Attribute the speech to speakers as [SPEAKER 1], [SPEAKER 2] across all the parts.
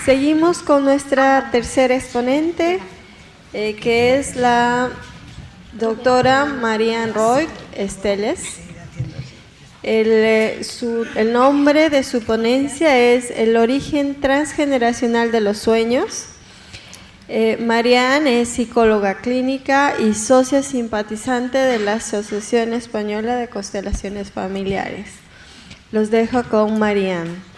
[SPEAKER 1] Seguimos con nuestra tercera exponente, que es la doctora Marianne Roig Esteles. El nombre de su ponencia es El origen transgeneracional de los sueños. Marianne es psicóloga clínica y socia simpatizante de la Asociación Española de Constelaciones Familiares. Los dejo con Marianne.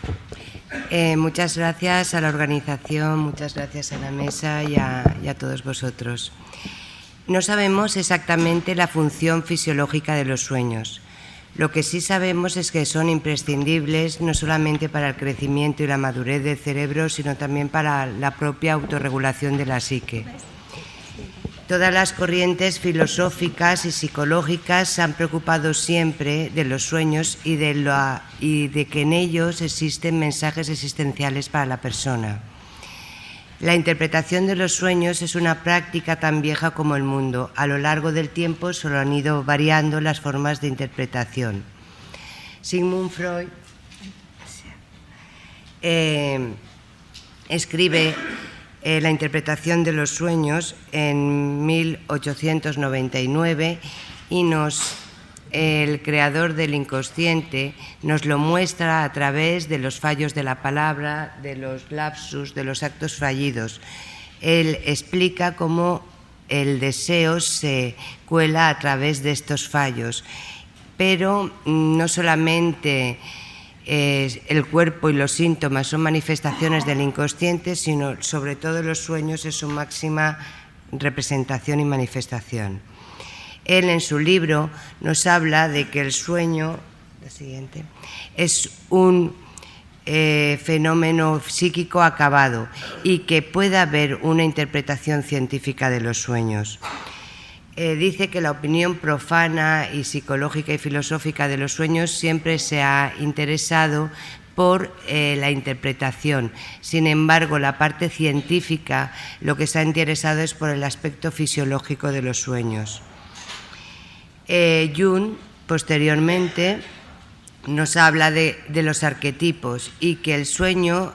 [SPEAKER 2] Muchas gracias a la organización, muchas gracias a la mesa y a todos vosotros. No sabemos exactamente la función fisiológica de los sueños. Lo que sí sabemos es que son imprescindibles no solamente para el crecimiento y la madurez del cerebro, sino también para la propia autorregulación de la psique. Todas las corrientes filosóficas y psicológicas se han preocupado siempre de los sueños y de que en ellos existen mensajes existenciales para la persona. La interpretación de los sueños es una práctica tan vieja como el mundo. A lo largo del tiempo solo han ido variando las formas de interpretación. Sigmund Freud escribe la interpretación de los sueños en 1899 y el creador del inconsciente nos lo muestra a través de los fallos de la palabra, de los lapsus, de los actos fallidos. Él explica cómo el deseo se cuela a través de estos fallos, pero no solamente el cuerpo y los síntomas son manifestaciones del inconsciente, sino sobre todo los sueños es su máxima representación y manifestación. Él en su libro nos habla de que el sueño es un fenómeno psíquico acabado y que puede haber una interpretación científica de los sueños. Dice que la opinión profana y psicológica y filosófica de los sueños siempre se ha interesado por la interpretación. Sin embargo, la parte científica lo que se ha interesado es por el aspecto fisiológico de los sueños. Jung, posteriormente, nos habla de los arquetipos y que el sueño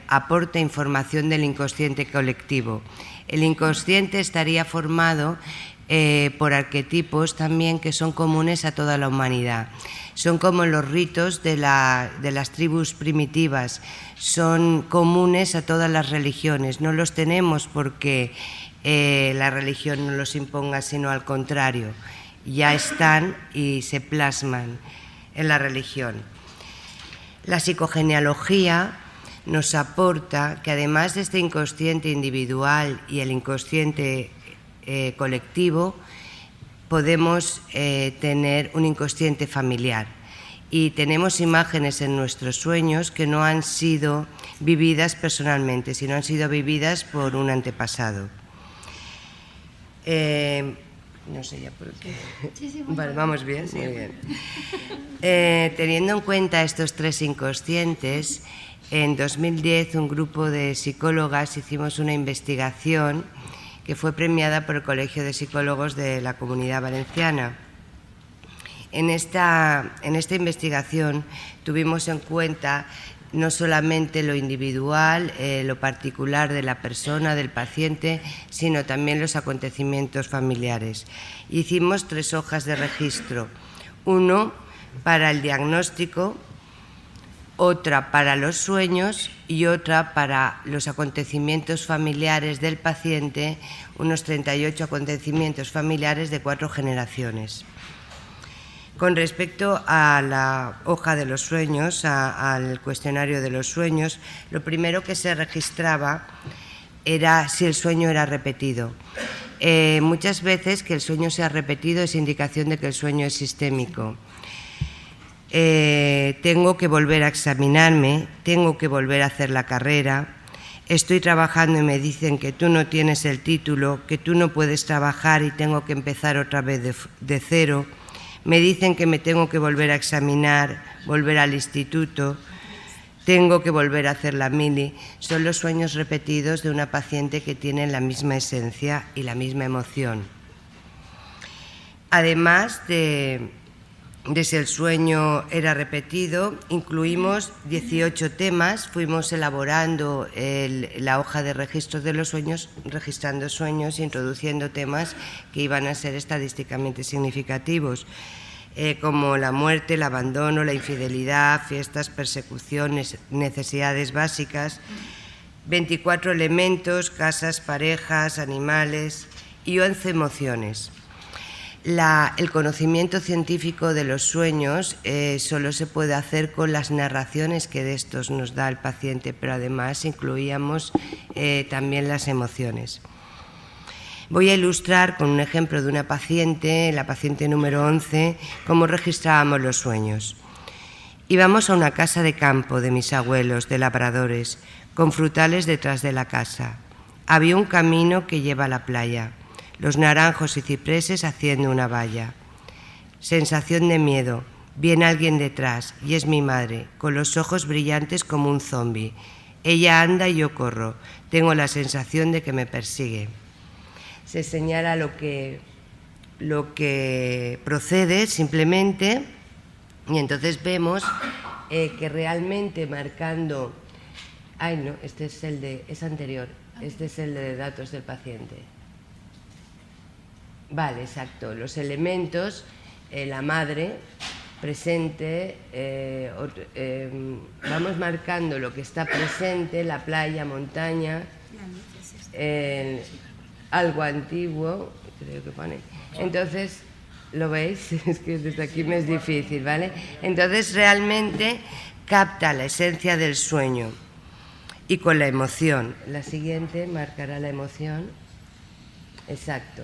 [SPEAKER 2] aporta información del inconsciente colectivo. El inconsciente estaría formado por arquetipos también que son comunes a toda la humanidad. Son como los ritos de las tribus primitivas, son comunes a todas las religiones. No los tenemos porque la religión no los imponga, sino al contrario. Ya están y se plasman en la religión. La psicogenealogía nos aporta que además de este inconsciente individual y el inconsciente colectivo, podemos tener un inconsciente familiar y tenemos imágenes en nuestros sueños que no han sido vividas personalmente, sino han sido vividas por un antepasado. No sé ya por qué. Sí, vale, vamos bien, muy bien. Teniendo en cuenta estos tres inconscientes, en 2010 un grupo de psicólogas hicimos una investigación que fue premiada por el Colegio de Psicólogos de la Comunidad Valenciana. En esta investigación tuvimos en cuenta no solamente lo individual, lo particular de la persona, del paciente, sino también los acontecimientos familiares. Hicimos 3 hojas de registro, uno para el diagnóstico, otra para los sueños y otra para los acontecimientos familiares del paciente, unos 38 acontecimientos familiares de 4 generaciones. Con respecto a la hoja de los sueños, al cuestionario de los sueños, lo primero que se registraba era si el sueño era repetido. Muchas veces que el sueño sea repetido es indicación de que el sueño es sistémico. Tengo que volver a examinarme, tengo que volver a hacer la carrera, estoy trabajando y me dicen que tú no tienes el título, que tú no puedes trabajar y tengo que empezar otra vez de cero. Me dicen que me tengo que volver a examinar, volver al instituto, tengo que volver a hacer la mili. Son los sueños repetidos de una paciente que tiene la misma esencia y la misma emoción. Además de de si el sueño era repetido. Incluimos 18 temas, fuimos elaborando la hoja de registro de los sueños, registrando sueños, introduciendo temas que iban a ser estadísticamente significativos, como la muerte, el abandono, la infidelidad, fiestas, persecuciones, necesidades básicas, 24 elementos, casas, parejas, animales y 11 emociones. El conocimiento científico de los sueños solo se puede hacer con las narraciones que de estos nos da el paciente, pero además incluíamos también las emociones. Voy a ilustrar con un ejemplo de una paciente, la paciente número 11, cómo registrábamos los sueños. Íbamos a una casa de campo de mis abuelos, de labradores, con frutales detrás de la casa. Había un camino que lleva a la playa. Los naranjos y cipreses haciendo una valla. Sensación de miedo. Viene alguien detrás y es mi madre, con los ojos brillantes como un zombi. Ella anda y yo corro. Tengo la sensación de que me persigue. Se señala lo que procede simplemente, y entonces vemos que realmente marcando... Ay, no, este es anterior. Este es el de datos del paciente. Vale, exacto. Los elementos, la madre presente, vamos marcando lo que está presente, la playa, montaña, algo antiguo, creo que pone. Entonces, ¿lo veis? Es que desde aquí me es difícil, ¿vale? Entonces, realmente capta la esencia del sueño y con la emoción. La siguiente marcará la emoción. Exacto.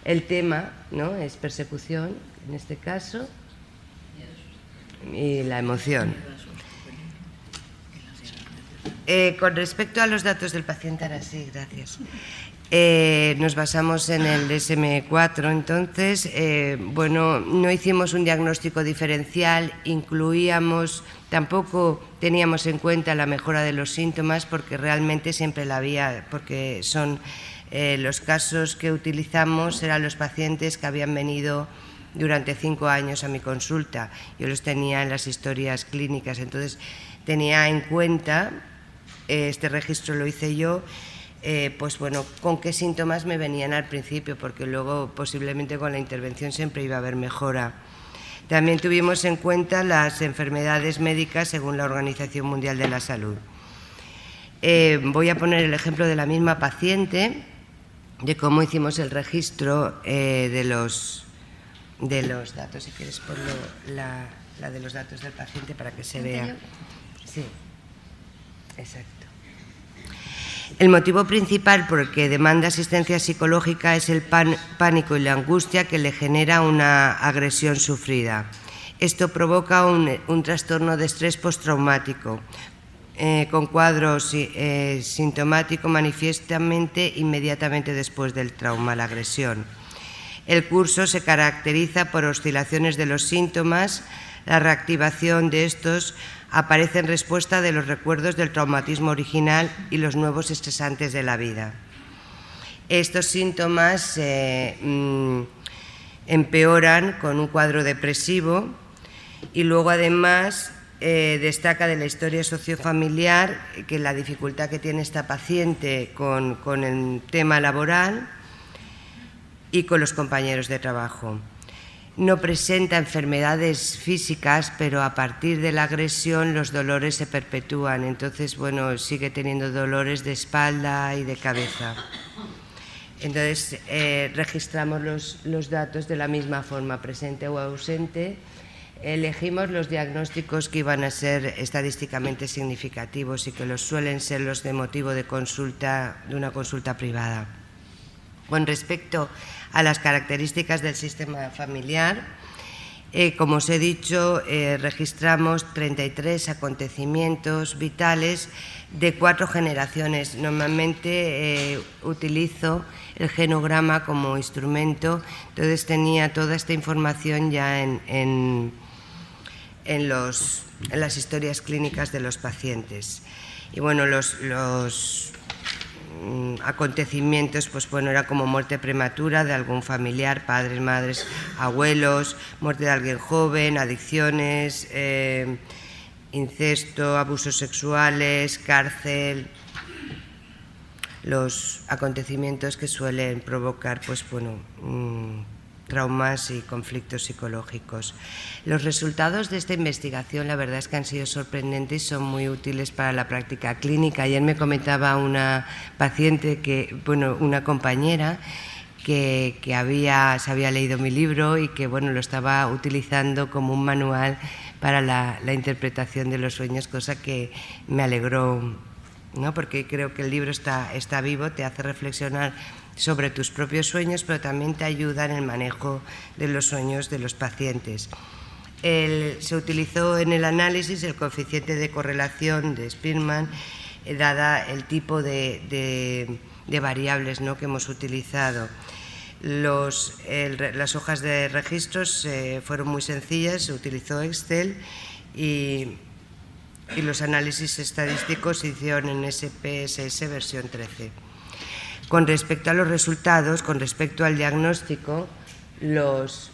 [SPEAKER 2] El tema, ¿no?, es persecución, en este caso, y la emoción. Con respecto a los datos del paciente, ahora sí, gracias. Nos basamos en el DSM-4, entonces, bueno, no hicimos un diagnóstico diferencial, tampoco teníamos en cuenta la mejora de los síntomas, porque realmente siempre la había, porque son... los casos que utilizamos eran los pacientes que habían venido durante 5 años a mi consulta. Yo los tenía en las historias clínicas, entonces tenía en cuenta, este registro lo hice yo, pues bueno, con qué síntomas me venían al principio, porque luego posiblemente con la intervención siempre iba a haber mejora. También tuvimos en cuenta las enfermedades médicas según la Organización Mundial de la Salud. Voy a poner el ejemplo de la misma paciente, de cómo hicimos el registro de los datos. Si quieres ponlo la de los datos del paciente para que se vea. Sí, exacto. El motivo principal por el que demanda asistencia psicológica es el pánico y la angustia que le genera una agresión sufrida. Esto provoca un trastorno de estrés postraumático, con cuadros sintomáticos manifiestamente inmediatamente después del trauma, la agresión. El curso se caracteriza por oscilaciones de los síntomas. La reactivación de estos aparece en respuesta de los recuerdos del traumatismo original y los nuevos estresantes de la vida. Estos síntomas empeoran con un cuadro depresivo y luego además destaca de la historia sociofamiliar que la dificultad que tiene esta paciente con el tema laboral y con los compañeros de trabajo. No presenta enfermedades físicas, pero a partir de la agresión los dolores se perpetúan. Entonces, bueno, sigue teniendo dolores de espalda y de cabeza. Entonces, registramos los datos de la misma forma, presente o ausente. Elegimos los diagnósticos que iban a ser estadísticamente significativos y que los suelen ser los de motivo de consulta, de una consulta privada. Con respecto a las características del sistema familiar, como os he dicho, registramos 33 acontecimientos vitales de 4 generaciones. Normalmente utilizo el genograma como instrumento, entonces tenía toda esta información ya en las historias clínicas de los pacientes. Y bueno, acontecimientos, pues bueno, era como muerte prematura de algún familiar, padres, madres, abuelos, muerte de alguien joven, adicciones, incesto, abusos sexuales, cárcel, los acontecimientos que suelen provocar, pues bueno, traumas y conflictos psicológicos. Los resultados de esta investigación, la verdad es que han sido sorprendentes y son muy útiles para la práctica clínica. Ayer me comentaba una paciente, una compañera, que se había leído mi libro y que bueno, lo estaba utilizando como un manual para la interpretación de los sueños, cosa que me alegró, ¿no? Porque creo que el libro está vivo, te hace reflexionar sobre tus propios sueños, pero también te ayuda en el manejo de los sueños de los pacientes. Se utilizó en el análisis el coeficiente de correlación de Spearman, dada el tipo de variables, ¿no?, que hemos utilizado. Las hojas de registros fueron muy sencillas, se utilizó Excel y los análisis estadísticos se hicieron en SPSS versión 13. Con respecto a los resultados, con respecto al diagnóstico, los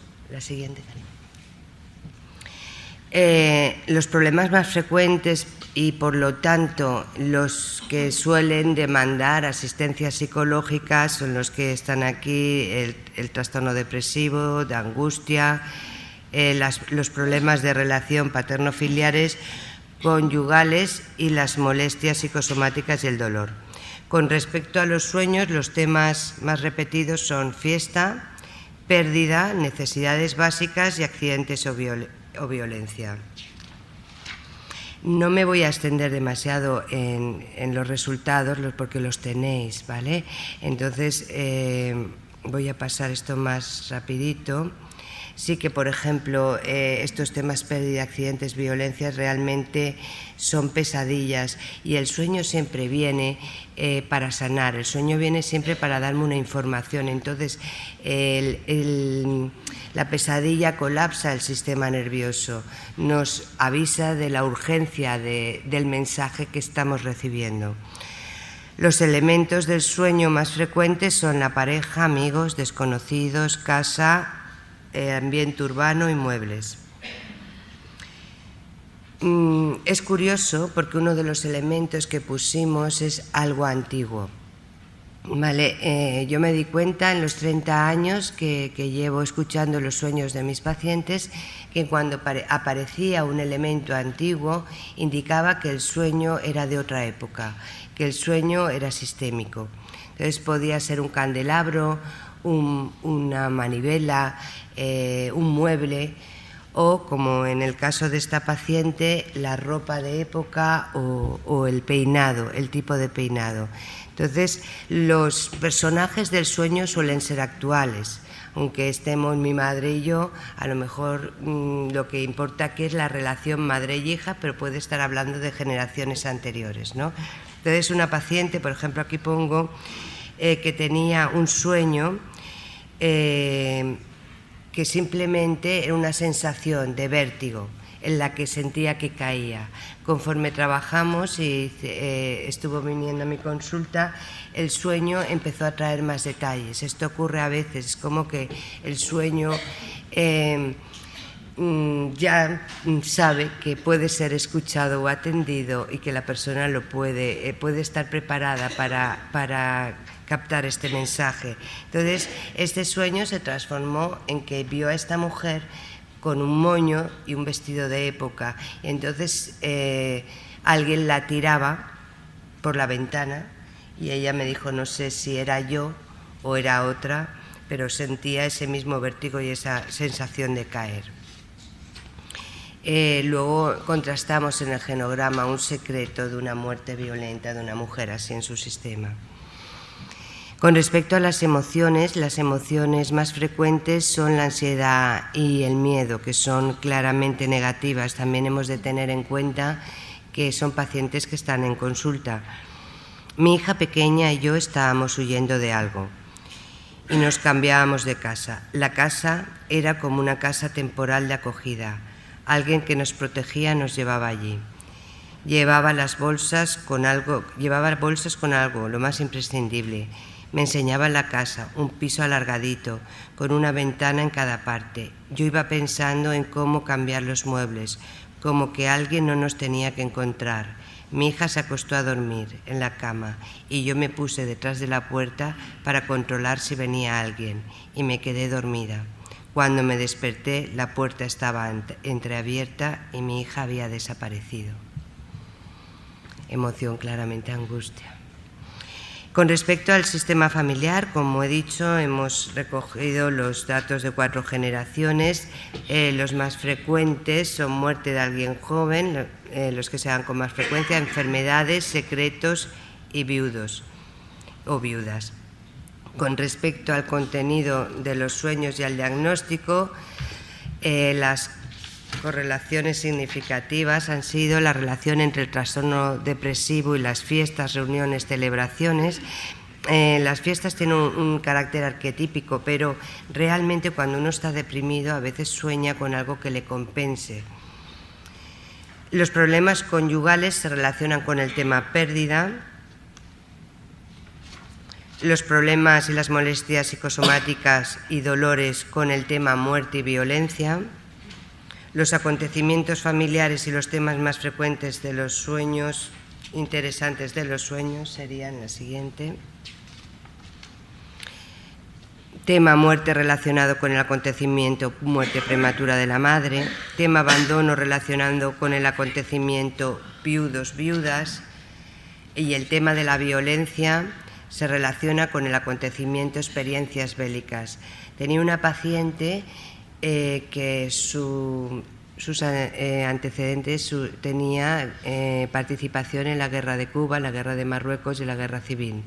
[SPEAKER 2] problemas más frecuentes y, por lo tanto, los que suelen demandar asistencia psicológica son los que están aquí: el trastorno depresivo, de angustia, los problemas de relación paterno-filiares, conyugales y las molestias psicosomáticas y el dolor. Con respecto a los sueños, los temas más repetidos son fiesta, pérdida, necesidades básicas y accidentes o violencia. No me voy a extender demasiado en los resultados porque los tenéis, ¿vale? Entonces voy a pasar esto más rapidito. Sí que, por ejemplo, estos temas pérdida, accidentes, violencias realmente son pesadillas y el sueño siempre viene para sanar, el sueño viene siempre para darme una información. Entonces, la pesadilla colapsa el sistema nervioso, nos avisa de la urgencia del mensaje que estamos recibiendo. Los elementos del sueño más frecuentes son la pareja, amigos, desconocidos, casa, ambiente urbano y muebles. Es curioso porque uno de los elementos que pusimos es algo antiguo. Vale, yo me di cuenta en los 30 años que llevo escuchando los sueños de mis pacientes que cuando aparecía un elemento antiguo indicaba que el sueño era de otra época, que el sueño era sistémico. Entonces podía ser un candelabro, una manivela, un mueble, o, como en el caso de esta paciente, la ropa de época o el peinado, el tipo de peinado. Entonces, los personajes del sueño suelen ser actuales. Aunque estemos mi madre y yo, a lo mejor lo que importa aquí es la relación madre y hija, pero puede estar hablando de generaciones anteriores, ¿no? Entonces, una paciente, por ejemplo, aquí pongo que tenía un sueño que simplemente era una sensación de vértigo en la que sentía que caía. Conforme trabajamos y estuvo viniendo a mi consulta, el sueño empezó a traer más detalles. Esto ocurre a veces, es como que el sueño ya sabe que puede ser escuchado o atendido y que la persona lo puede estar preparada para captar este mensaje. Entonces, este sueño se transformó en que vio a esta mujer con un moño y un vestido de época. Y entonces alguien la tiraba por la ventana y ella me dijo, no sé si era yo o era otra, pero sentía ese mismo vértigo y esa sensación de caer. Luego contrastamos en el genograma un secreto de una muerte violenta de una mujer así en su sistema. Con respecto a las emociones más frecuentes son la ansiedad y el miedo, que son claramente negativas. También hemos de tener en cuenta que son pacientes que están en consulta. Mi hija pequeña y yo estábamos huyendo de algo y nos cambiábamos de casa. La casa era como una casa temporal de acogida. Alguien que nos protegía nos llevaba allí. Llevaba bolsas con algo, lo más imprescindible. Me enseñaba la casa, un piso alargadito, con una ventana en cada parte. Yo iba pensando en cómo cambiar los muebles, como que alguien no nos tenía que encontrar. Mi hija se acostó a dormir en la cama y yo me puse detrás de la puerta para controlar si venía alguien y me quedé dormida. Cuando me desperté, la puerta estaba entreabierta y mi hija había desaparecido. Emoción, claramente angustia. Con respecto al sistema familiar, como he dicho, hemos recogido los datos de 4 generaciones. Los más frecuentes son muerte de alguien joven, los que se dan con más frecuencia, enfermedades, secretos y viudos o viudas. Con respecto al contenido de los sueños y al diagnóstico, las correlaciones significativas han sido la relación entre el trastorno depresivo y las fiestas, reuniones, celebraciones. Las fiestas tienen un carácter arquetípico, pero realmente cuando uno está deprimido a veces sueña con algo que le compense. Los problemas conyugales se relacionan con el tema pérdida. Los problemas y las molestias psicosomáticas y dolores con el tema muerte y violencia. Los acontecimientos familiares y los temas más frecuentes de los sueños, interesantes de los sueños, serían la siguiente. Tema muerte relacionado con el acontecimiento muerte prematura de la madre. Tema abandono relacionado con el acontecimiento viudos, viudas. Y el tema de la violencia se relaciona con el acontecimiento experiencias bélicas. Tenía una paciente que sus antecedentes tenía participación en la guerra de Cuba, la guerra de Marruecos y la guerra civil.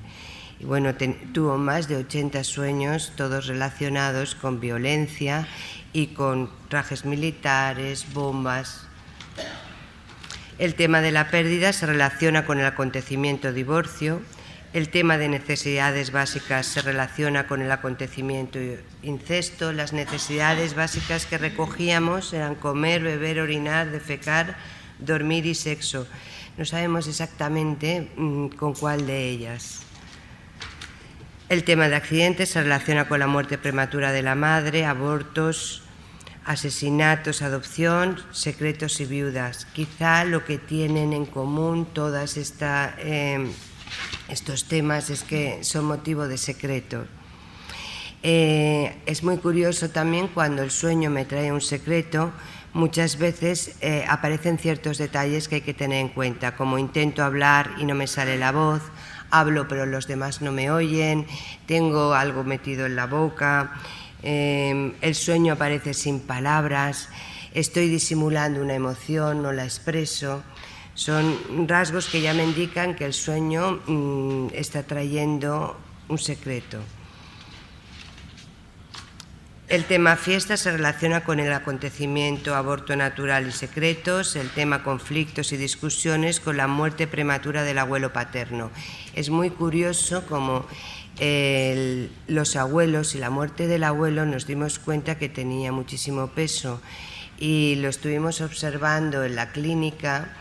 [SPEAKER 2] Y bueno, tuvo más de 80 sueños, todos relacionados con violencia y con trajes militares, bombas. El tema de la pérdida se relaciona con el acontecimiento divorcio. El tema de necesidades básicas se relaciona con el acontecimiento incesto. Las necesidades básicas que recogíamos eran comer, beber, orinar, defecar, dormir y sexo. No sabemos exactamente con cuál de ellas. El tema de accidentes se relaciona con la muerte prematura de la madre, abortos, asesinatos, adopción, secretos y viudas. Quizá lo que tienen en común todas estos temas es que son motivo de secreto. Es muy curioso también cuando el sueño me trae un secreto, muchas veces aparecen ciertos detalles que hay que tener en cuenta, como intento hablar y no me sale la voz, hablo pero los demás no me oyen, tengo algo metido en la boca, el sueño aparece sin palabras, estoy disimulando una emoción, no la expreso. Son rasgos que ya me indican que el sueño está trayendo un secreto. El tema fiesta se relaciona con el acontecimiento aborto natural y secretos, el tema conflictos y discusiones con la muerte prematura del abuelo paterno. Es muy curioso cómo los abuelos y la muerte del abuelo nos dimos cuenta que tenía muchísimo peso y lo estuvimos observando en la clínica.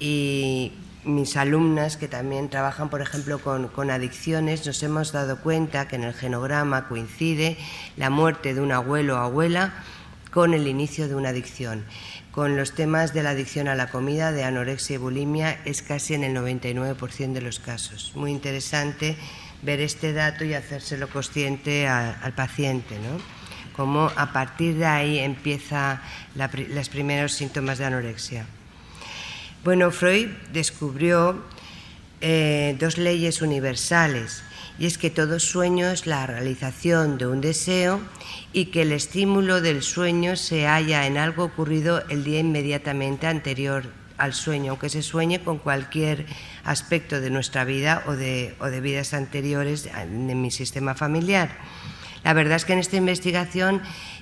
[SPEAKER 2] Y mis alumnas que también trabajan, por ejemplo, con adicciones, nos hemos dado cuenta que en el genograma coincide la muerte de un abuelo o abuela con el inicio de una adicción. Con los temas de la adicción a la comida, de anorexia y bulimia, es casi en el 99% de los casos. Muy interesante ver este dato y hacérselo consciente al paciente, ¿no? Cómo a partir de ahí empiezan los primeros síntomas de anorexia. Bueno, Freud descubrió 2 leyes universales, y es que todo sueño es la realización de un deseo y que el estímulo del sueño se halla en algo ocurrido el día inmediatamente anterior al sueño, aunque se sueñe con cualquier aspecto de nuestra vida o de vidas anteriores de mi sistema familiar. La verdad es que en esta investigación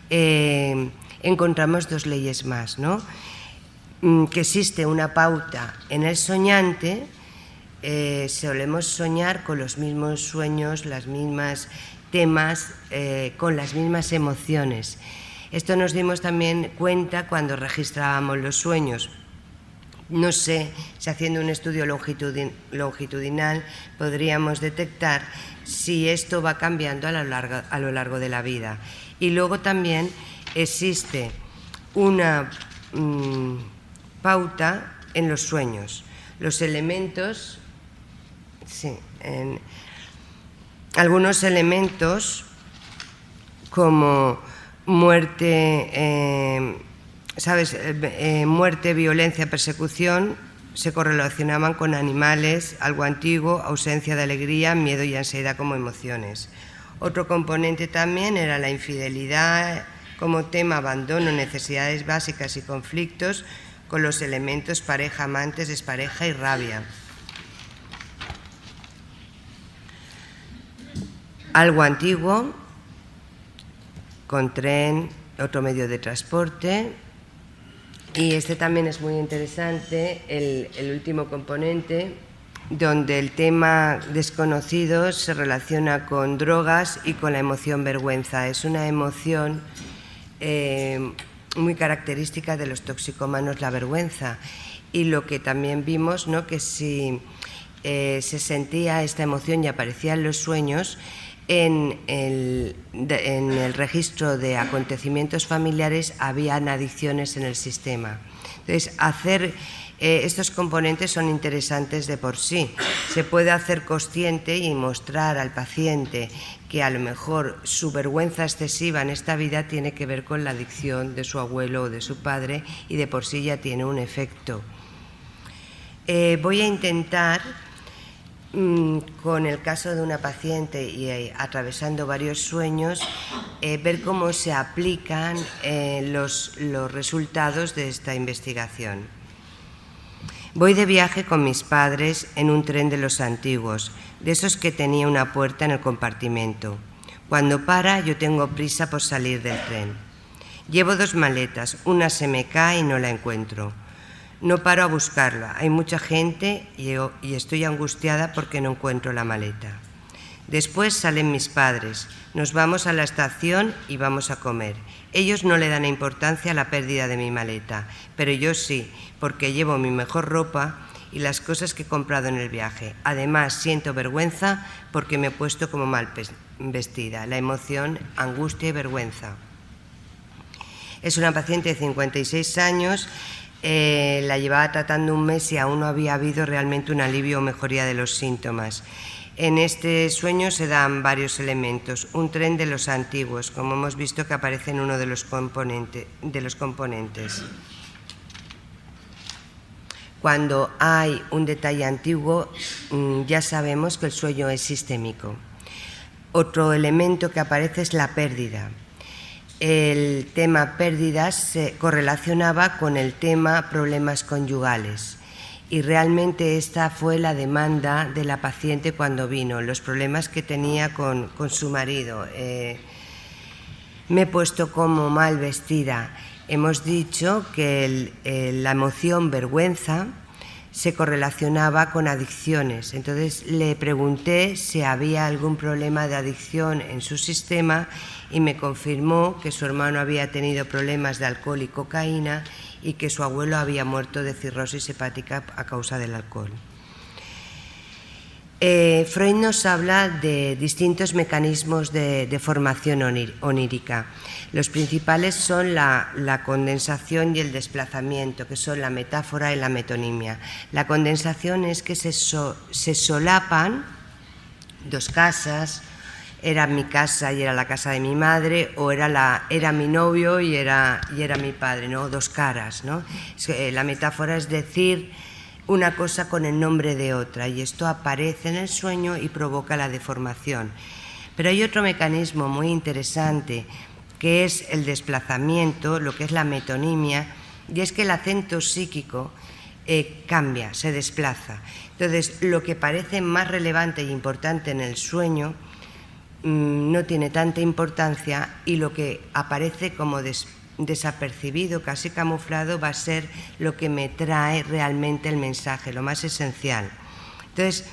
[SPEAKER 2] encontramos 2 leyes más, ¿no? Que existe una pauta en el soñante, solemos soñar con los mismos sueños, las mismas temas, con las mismas emociones. Esto nos dimos también cuenta cuando registrábamos los sueños. No sé Si haciendo un estudio longitudinal podríamos detectar si esto va cambiando a lo largo de la vida. Y luego también existe una pauta en los sueños. Los elementos, sí, algunos elementos como muerte, muerte, violencia, persecución, se correlacionaban con animales, algo antiguo, ausencia de alegría, miedo y ansiedad como emociones. Otro componente también era la infidelidad como tema, abandono, necesidades básicas y conflictos con los elementos pareja, amantes, despareja y rabia. Algo antiguo, con tren, otro medio de transporte. Y este también es muy interesante, el último componente, donde el tema desconocido se relaciona con drogas y con la emoción vergüenza. Es una emoción muy característica de los toxicómanos, la vergüenza. Y lo que también vimos, ¿no?, que si se sentía esta emoción y aparecía en los sueños, en el registro de acontecimientos familiares habían adicciones en el sistema. Entonces, estos componentes son interesantes de por sí. Se puede hacer consciente y mostrar al paciente que a lo mejor su vergüenza excesiva en esta vida tiene que ver con la adicción de su abuelo o de su padre y de por sí ya tiene un efecto. Voy a intentar, con el caso de una paciente y atravesando varios sueños, ver cómo se aplican los resultados de esta investigación. Voy de viaje con mis padres en un tren de los antiguos, de esos que tenía una puerta en el compartimento. Cuando para, yo tengo prisa por salir del tren. Llevo 2 maletas, una se me cae y no la encuentro. No paro a buscarla, hay mucha gente y estoy angustiada porque no encuentro la maleta. Después salen mis padres, nos vamos a la estación y vamos a comer. Ellos no le dan importancia a la pérdida de mi maleta, pero yo sí, porque llevo mi mejor ropa y las cosas que he comprado en el viaje. Además, siento vergüenza porque me he puesto como mal vestida. La emoción, angustia y vergüenza. Es una paciente de 56 años, la llevaba tratando un mes y aún no había habido realmente un alivio o mejoría de los síntomas. En este sueño se dan varios elementos. Un tren de los antiguos, como hemos visto que aparece en uno de los componentes. Cuando hay un detalle antiguo, ya sabemos que el sueño es sistémico. Otro elemento que aparece es la pérdida. El tema pérdidas se correlacionaba con el tema problemas conyugales. Y realmente esta fue la demanda de la paciente cuando vino, los problemas que tenía con su marido. Me he puesto como mal vestida. Hemos dicho que la emoción vergüenza se correlacionaba con adicciones. Entonces le pregunté si había algún problema de adicción en su sistema y me confirmó que su hermano había tenido problemas de alcohol y cocaína y que su abuelo había muerto de cirrosis hepática a causa del alcohol. Freud nos habla de distintos mecanismos de formación onírica. Los principales son la condensación y el desplazamiento, que son la metáfora y la metonimia. La condensación es que se solapan 2 casas, era mi casa y era la casa de mi madre, o era mi novio y era mi padre, ¿no? 2 caras, ¿no? La metáfora es decir una cosa con el nombre de otra, y esto aparece en el sueño y provoca la deformación. Pero hay otro mecanismo muy interesante, que es el desplazamiento, lo que es la metonimia, y es que el acento psíquico cambia, se desplaza. Entonces, lo que parece más relevante e importante en el sueño no tiene tanta importancia, y lo que aparece como desapercibido, casi camuflado, va a ser lo que me trae realmente el mensaje, lo más esencial. Entonces,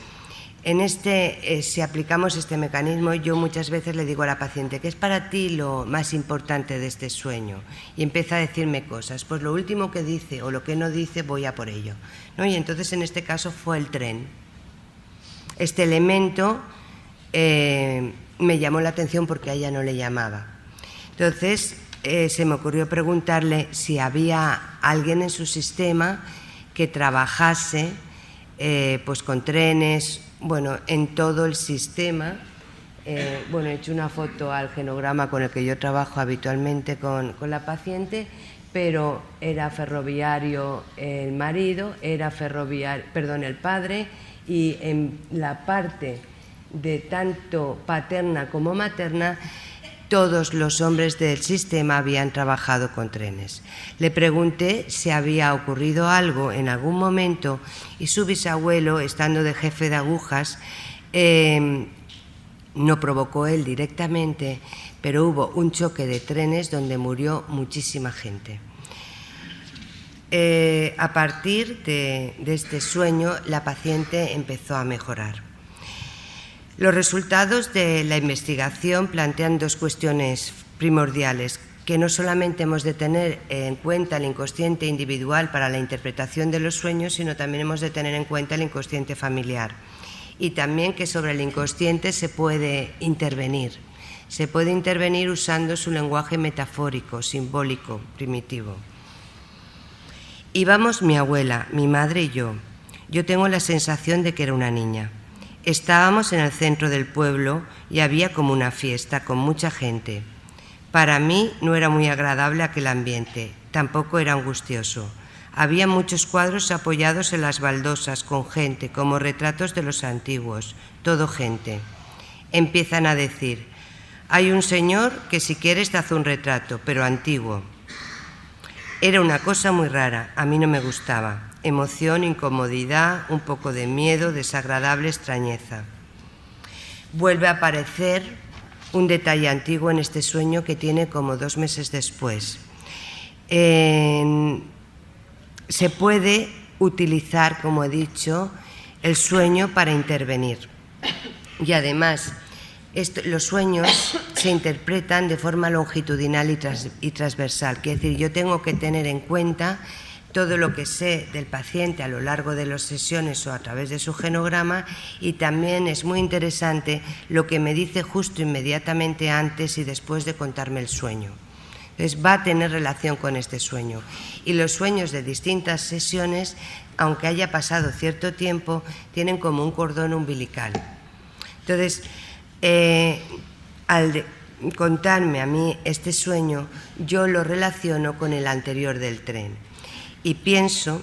[SPEAKER 2] Si aplicamos este mecanismo, yo muchas veces le digo a la paciente, ¿qué es para ti lo más importante de este sueño? Y empieza a decirme cosas. Pues lo último que dice o lo que no dice, voy a por ello, ¿no? Y entonces en este caso fue el tren. Este elemento me llamó la atención porque a ella no le llamaba. Entonces se me ocurrió preguntarle si había alguien en su sistema que trabajase pues con trenes, bueno, en todo el sistema. Bueno, he hecho una foto al genograma con el que yo trabajo habitualmente con la paciente, pero era ferroviario el marido, era ferroviario, perdón, el padre, y en la parte de tanto paterna como materna, todos los hombres del sistema habían trabajado con trenes. Le pregunté si había ocurrido algo en algún momento y su bisabuelo, estando de jefe de agujas, no provocó él directamente, pero hubo un choque de trenes donde murió muchísima gente. A partir de este sueño, la paciente empezó a mejorar. Los resultados de la investigación plantean dos cuestiones primordiales, que no solamente hemos de tener en cuenta el inconsciente individual para la interpretación de los sueños, sino también hemos de tener en cuenta el inconsciente familiar. Y también que sobre el inconsciente se puede intervenir. Se puede intervenir usando su lenguaje metafórico, simbólico, primitivo. Íbamos mi abuela, mi madre y yo. Yo tengo la sensación de que era una niña. Estábamos en el centro del pueblo y había como una fiesta con mucha gente. Para mí no era muy agradable aquel ambiente, tampoco era angustioso. Había muchos cuadros apoyados en las baldosas con gente, como retratos de los antiguos, todo gente. Empiezan a decir, hay un señor que si quieres te hace un retrato, pero antiguo. Era una cosa muy rara, a mí no me gustaba. Emoción, incomodidad, un poco de miedo, desagradable extrañeza. Vuelve a aparecer un detalle antiguo en este sueño que tiene como 2 meses después. Se puede utilizar, como he dicho, el sueño para intervenir. Y además, los sueños se interpretan de forma longitudinal y transversal. Quiere decir, yo tengo que tener en cuenta todo lo que sé del paciente a lo largo de las sesiones o a través de su genograma, y también es muy interesante lo que me dice justo inmediatamente antes y después de contarme el sueño. Entonces va a tener relación con este sueño. Y los sueños de distintas sesiones, aunque haya pasado cierto tiempo, tienen como un cordón umbilical. Entonces, al contarme a mí este sueño, yo lo relaciono con el anterior del tren. Y pienso,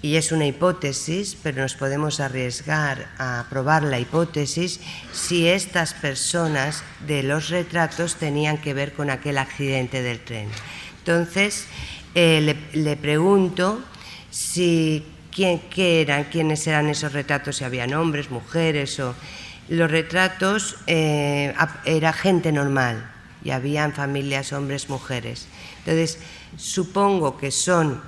[SPEAKER 2] y es una hipótesis, pero nos podemos arriesgar a probar la hipótesis, si estas personas de los retratos tenían que ver con aquel accidente del tren. Entonces, le pregunto quiénes eran esos retratos, si habían hombres, mujeres o... Los retratos era gente normal y habían familias, hombres, mujeres. Entonces, supongo que son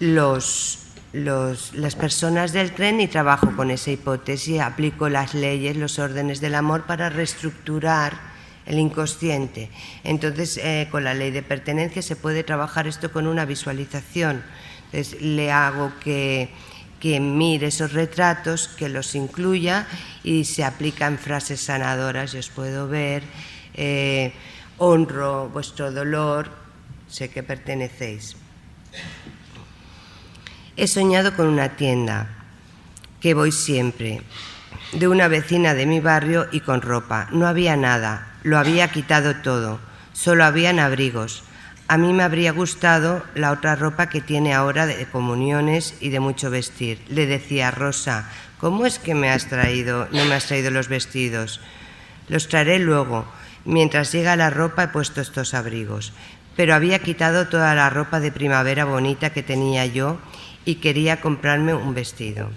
[SPEAKER 2] las personas del tren y trabajo con esa hipótesis, aplico las leyes, los órdenes del amor para reestructurar el inconsciente. Entonces, con la ley de pertenencia se puede trabajar esto con una visualización. Entonces, le hago que mire esos retratos, que los incluya y se aplican frases sanadoras. Yo os puedo ver, honro vuestro dolor, sé que pertenecéis. He soñado con una tienda, que voy siempre, de una vecina de mi barrio y con ropa. No había nada, lo había quitado todo, solo habían abrigos. A mí me habría gustado la otra ropa que tiene ahora de comuniones y de mucho vestir. Le decía, Rosa, ¿cómo es que no me has traído los vestidos? Los traeré luego. Mientras llega la ropa he puesto estos abrigos. Pero había quitado toda la ropa de primavera bonita que tenía yo y quería comprarme un vestido.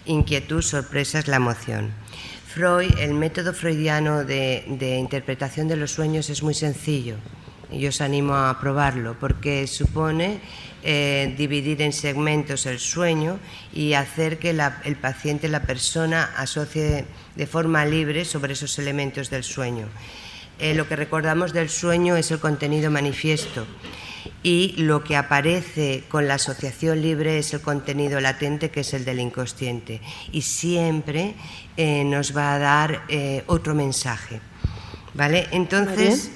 [SPEAKER 2] Inquietud, sorpresa es la emoción. Freud, el método freudiano de interpretación de los sueños es muy sencillo. y os animo a probarlo, porque supone dividir en segmentos el sueño y hacer que el paciente, la persona, asocie de forma libre sobre esos elementos del sueño. Lo que recordamos del sueño es el contenido manifiesto, y lo que aparece con la asociación libre es el contenido latente, que es el del inconsciente, y siempre nos va a dar otro mensaje, ¿vale? Entonces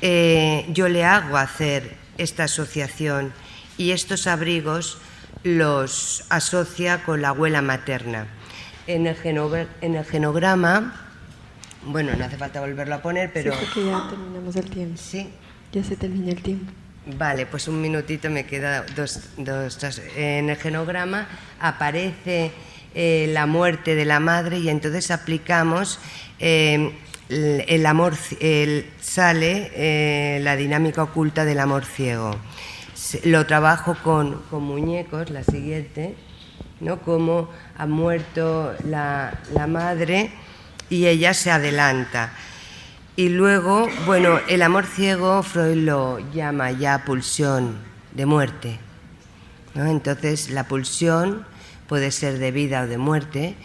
[SPEAKER 2] yo le hago hacer esta asociación, y estos abrigos los asocia con la abuela materna. En el genograma, bueno, no hace falta volverlo a poner, pero...
[SPEAKER 1] Sí, porque ya terminamos el tiempo.
[SPEAKER 2] Sí.
[SPEAKER 1] Ya se termina el tiempo.
[SPEAKER 2] Vale, pues un minutito, me queda dos. En el genograma aparece la muerte de la madre, y entonces aplicamos el amor, sale la dinámica oculta del amor ciego. Lo trabajo con muñecos, la siguiente, ¿no? Cómo ha muerto la madre y ella se adelanta. Y luego, bueno, el amor ciego Freud lo llama ya pulsión de muerte, ¿no? Entonces, la pulsión puede ser de vida o de muerte.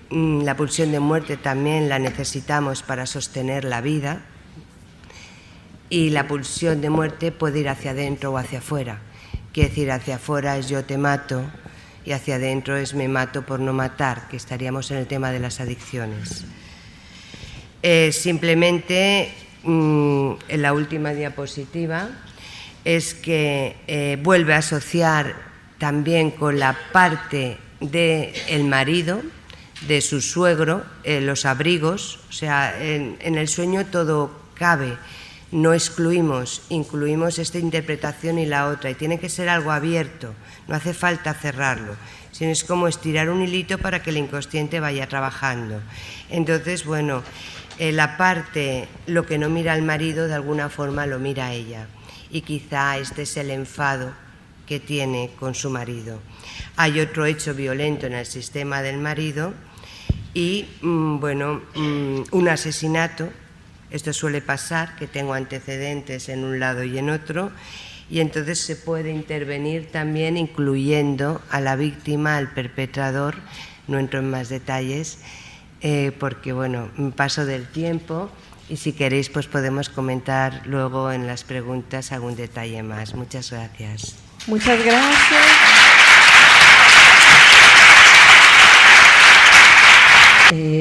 [SPEAKER 2] La pulsión de muerte también la necesitamos para sostener la vida. Y la pulsión de muerte puede ir hacia adentro o hacia afuera. Quiere decir, hacia afuera es yo te mato, y hacia adentro es me mato por no matar, que estaríamos en el tema de las adicciones. Simplemente, en la última diapositiva, es que vuelve a asociar también con la parte del marido, de su suegro, los abrigos. O sea, en el sueño todo cabe, no excluimos, incluimos esta interpretación y la otra, y tiene que ser algo abierto, no hace falta cerrarlo, sino es como estirar un hilito para que el inconsciente vaya trabajando. Entonces, bueno, la parte, lo que no mira al marido, de alguna forma lo mira a ella, y quizá este es el enfado que tiene con su marido. Hay otro hecho violento en el sistema del marido y, bueno, un asesinato. Esto suele pasar, que tengo antecedentes en un lado y en otro, y entonces se puede intervenir también incluyendo a la víctima, al perpetrador. No entro en más detalles porque, bueno, paso del tiempo, y si queréis pues podemos comentar luego en las preguntas algún detalle más. Muchas gracias.
[SPEAKER 1] Muchas gracias.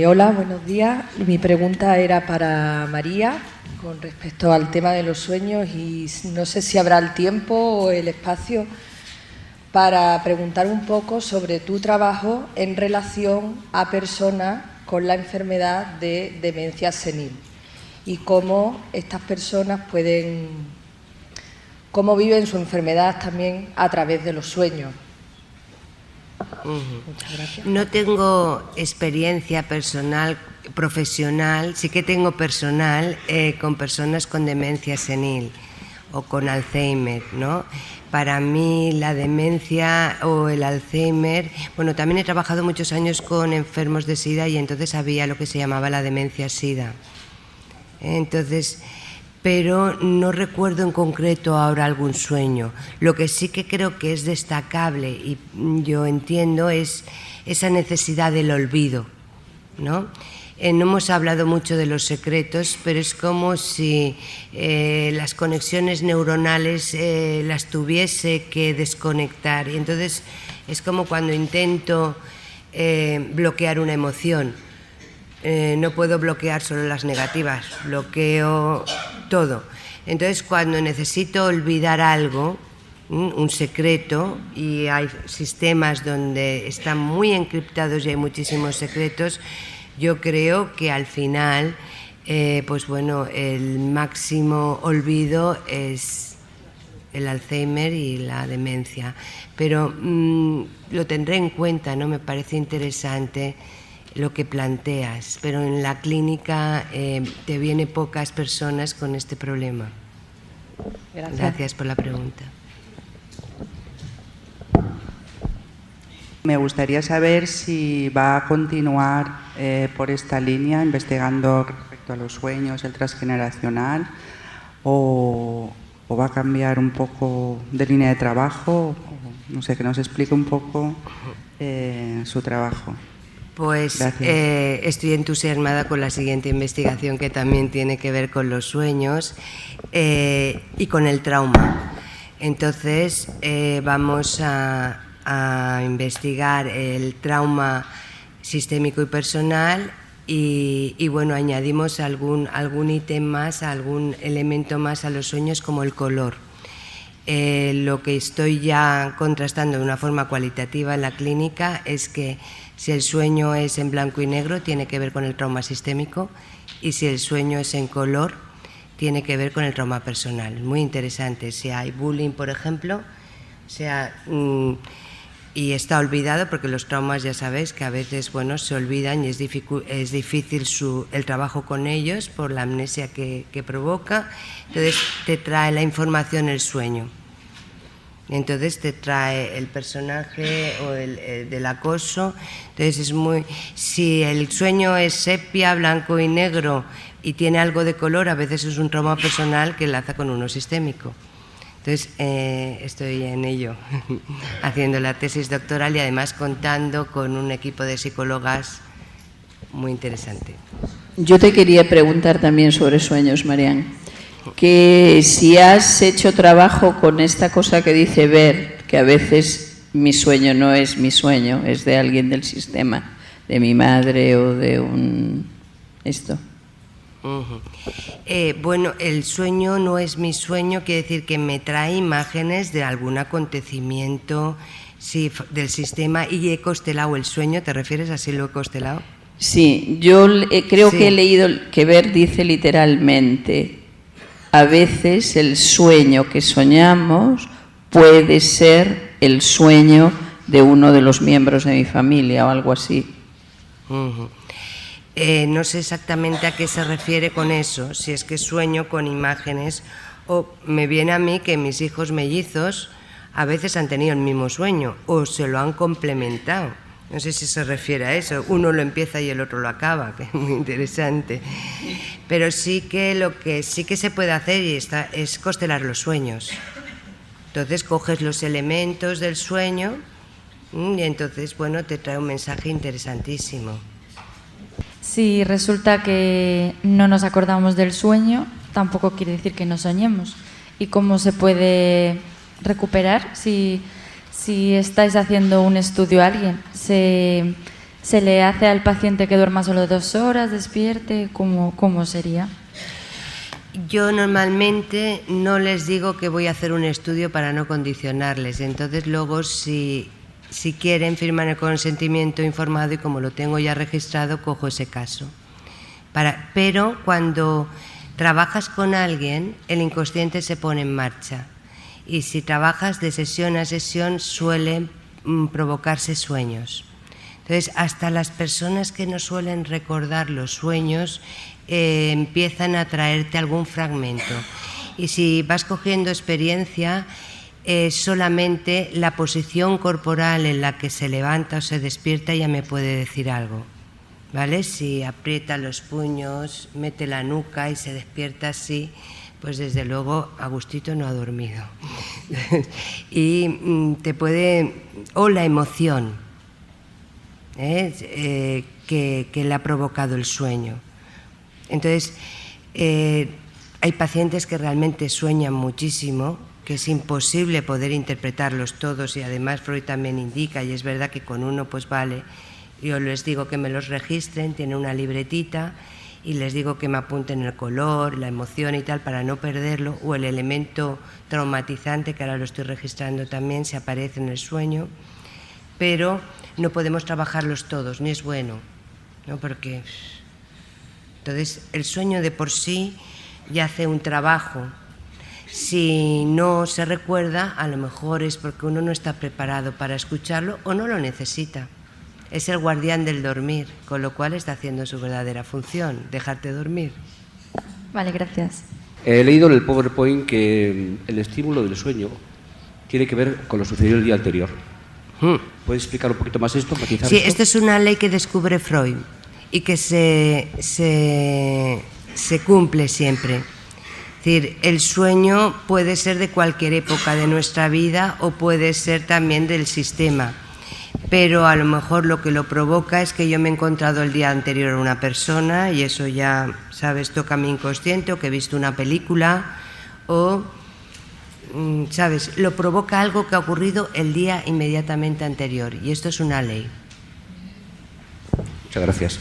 [SPEAKER 3] Hola, buenos días. Mi pregunta era para María con respecto al tema de los sueños, y no sé si habrá el tiempo o el espacio para preguntar un poco sobre tu trabajo en relación a personas con la enfermedad de demencia senil y cómo estas personas cómo viven su enfermedad también a través de los sueños. Muchas gracias.
[SPEAKER 2] No tengo experiencia personal, profesional, sí que tengo personal con personas con demencia senil o con Alzheimer, ¿no? Para mí la demencia o el Alzheimer, bueno, también he trabajado muchos años con enfermos de SIDA, y entonces había lo que se llamaba la demencia SIDA. Entonces, pero no recuerdo en concreto ahora algún sueño. Lo que sí que creo que es destacable, y yo entiendo, es esa necesidad del olvido, ¿no? No hemos hablado mucho de los secretos, pero es como si las conexiones neuronales las tuviese que desconectar. Y entonces es como cuando intento bloquear una emoción. No puedo bloquear solo las negativas, bloqueo todo. Entonces, cuando necesito olvidar algo, un secreto, y hay sistemas donde están muy encriptados y hay muchísimos secretos, yo creo que al final, pues bueno, el máximo olvido es el Alzheimer y la demencia. Pero lo tendré en cuenta, ¿no? Me parece interesante lo que planteas, pero en la clínica te vienen pocas personas con este problema.
[SPEAKER 3] Gracias.
[SPEAKER 2] Gracias por la pregunta.
[SPEAKER 4] Me gustaría saber si va a continuar por esta línea, investigando respecto a los sueños, el transgeneracional, o va a cambiar un poco de línea de trabajo? No sé, que nos explique un poco su trabajo.
[SPEAKER 2] Pues estoy entusiasmada con la siguiente investigación, que también tiene que ver con los sueños y con el trauma. Entonces vamos a investigar el trauma sistémico y personal y bueno, añadimos algún ítem más, algún elemento más a los sueños, como el color. Lo que estoy ya contrastando de una forma cualitativa en la clínica es que si el sueño es en blanco y negro, tiene que ver con el trauma sistémico, y si el sueño es en color, tiene que ver con el trauma personal. Muy interesante. Si hay bullying, por ejemplo, y está olvidado, porque los traumas, ya sabéis, que a veces se olvidan y es difícil el trabajo con ellos por la amnesia que provoca. Entonces te trae la información el sueño. Entonces te trae el personaje o el del acoso. Entonces si el sueño es sepia, blanco y negro y tiene algo de color, a veces es un trauma personal que enlaza con uno sistémico. Entonces estoy en ello, haciendo la tesis doctoral y además contando con un equipo de psicólogas muy interesante.
[SPEAKER 5] Yo te quería preguntar también sobre sueños, Marian, que si has hecho trabajo con esta cosa que dice Bert, que a veces mi sueño no es mi sueño, es de alguien del sistema, de mi madre o de esto.
[SPEAKER 2] Bueno, el sueño no es mi sueño, quiere decir que me trae imágenes de algún acontecimiento del sistema y he constelado el sueño. ¿Te refieres así, lo he constelado?
[SPEAKER 5] Sí, yo creo que he leído que Bert dice literalmente: a veces el sueño que soñamos puede ser el sueño de uno de los miembros de mi familia o algo así.
[SPEAKER 2] No sé exactamente a qué se refiere con eso, si es que sueño con imágenes, o me viene a mí que mis hijos mellizos a veces han tenido el mismo sueño o se lo han complementado. No sé si se refiere a eso, uno lo empieza y el otro lo acaba, que es muy interesante. Pero sí que lo que sí que se puede hacer es constelar los sueños. Entonces coges los elementos del sueño y entonces, te trae un mensaje interesantísimo.
[SPEAKER 6] Si resulta que no nos acordamos del sueño, tampoco quiere decir que no soñemos. ¿Y cómo se puede recuperar? Si estáis haciendo un estudio a alguien, ¿se le hace al paciente que duerma solo 2 horas, despierte? ¿Cómo sería?
[SPEAKER 2] Yo normalmente no les digo que voy a hacer un estudio para no condicionarles. Entonces luego si quieren, firman el consentimiento informado y como lo tengo ya registrado, cojo ese caso. Pero cuando trabajas con alguien, el inconsciente se pone en marcha. Y si trabajas de sesión a sesión, suelen provocarse sueños. Entonces, hasta las personas que no suelen recordar los sueños empiezan a traerte algún fragmento. Y si vas cogiendo experiencia, solamente la posición corporal en la que se levanta o se despierta ya me puede decir algo, ¿vale? Si aprieta los puños, mete la nuca y se despierta así, pues desde luego Agustito no ha dormido. Y te puede... o la emoción que le ha provocado el sueño. Entonces, hay pacientes que realmente sueñan muchísimo, que es imposible poder interpretarlos todos, y además Freud también indica, y es verdad que con uno pues vale, yo les digo que me los registren, tiene una libretita, y les digo que me apunten el color, la emoción y tal, para no perderlo, o el elemento traumatizante, que ahora lo estoy registrando también, si aparece en el sueño, pero no podemos trabajarlos todos, ni es bueno, ¿no? Porque entonces el sueño de por sí ya hace un trabajo. Si no se recuerda, a lo mejor es porque uno no está preparado para escucharlo o no lo necesita. Es el guardián del dormir, con lo cual está haciendo su verdadera función, dejarte dormir.
[SPEAKER 6] Vale, gracias.
[SPEAKER 7] He leído en el PowerPoint que el estímulo del sueño tiene que ver con lo sucedido el día anterior. ¿Puedes explicar un poquito más esto, matizar
[SPEAKER 2] Sí,
[SPEAKER 7] esto?
[SPEAKER 2] esta es una ley que descubre Freud y que se cumple siempre. Es decir, el sueño puede ser de cualquier época de nuestra vida o puede ser también del sistema, pero a lo mejor lo que lo provoca es que yo me he encontrado el día anterior a una persona y eso ya, sabes, toca mi inconsciente, o que he visto una película, o, sabes, lo provoca algo que ha ocurrido el día inmediatamente anterior, y esto es una ley.
[SPEAKER 7] Muchas gracias.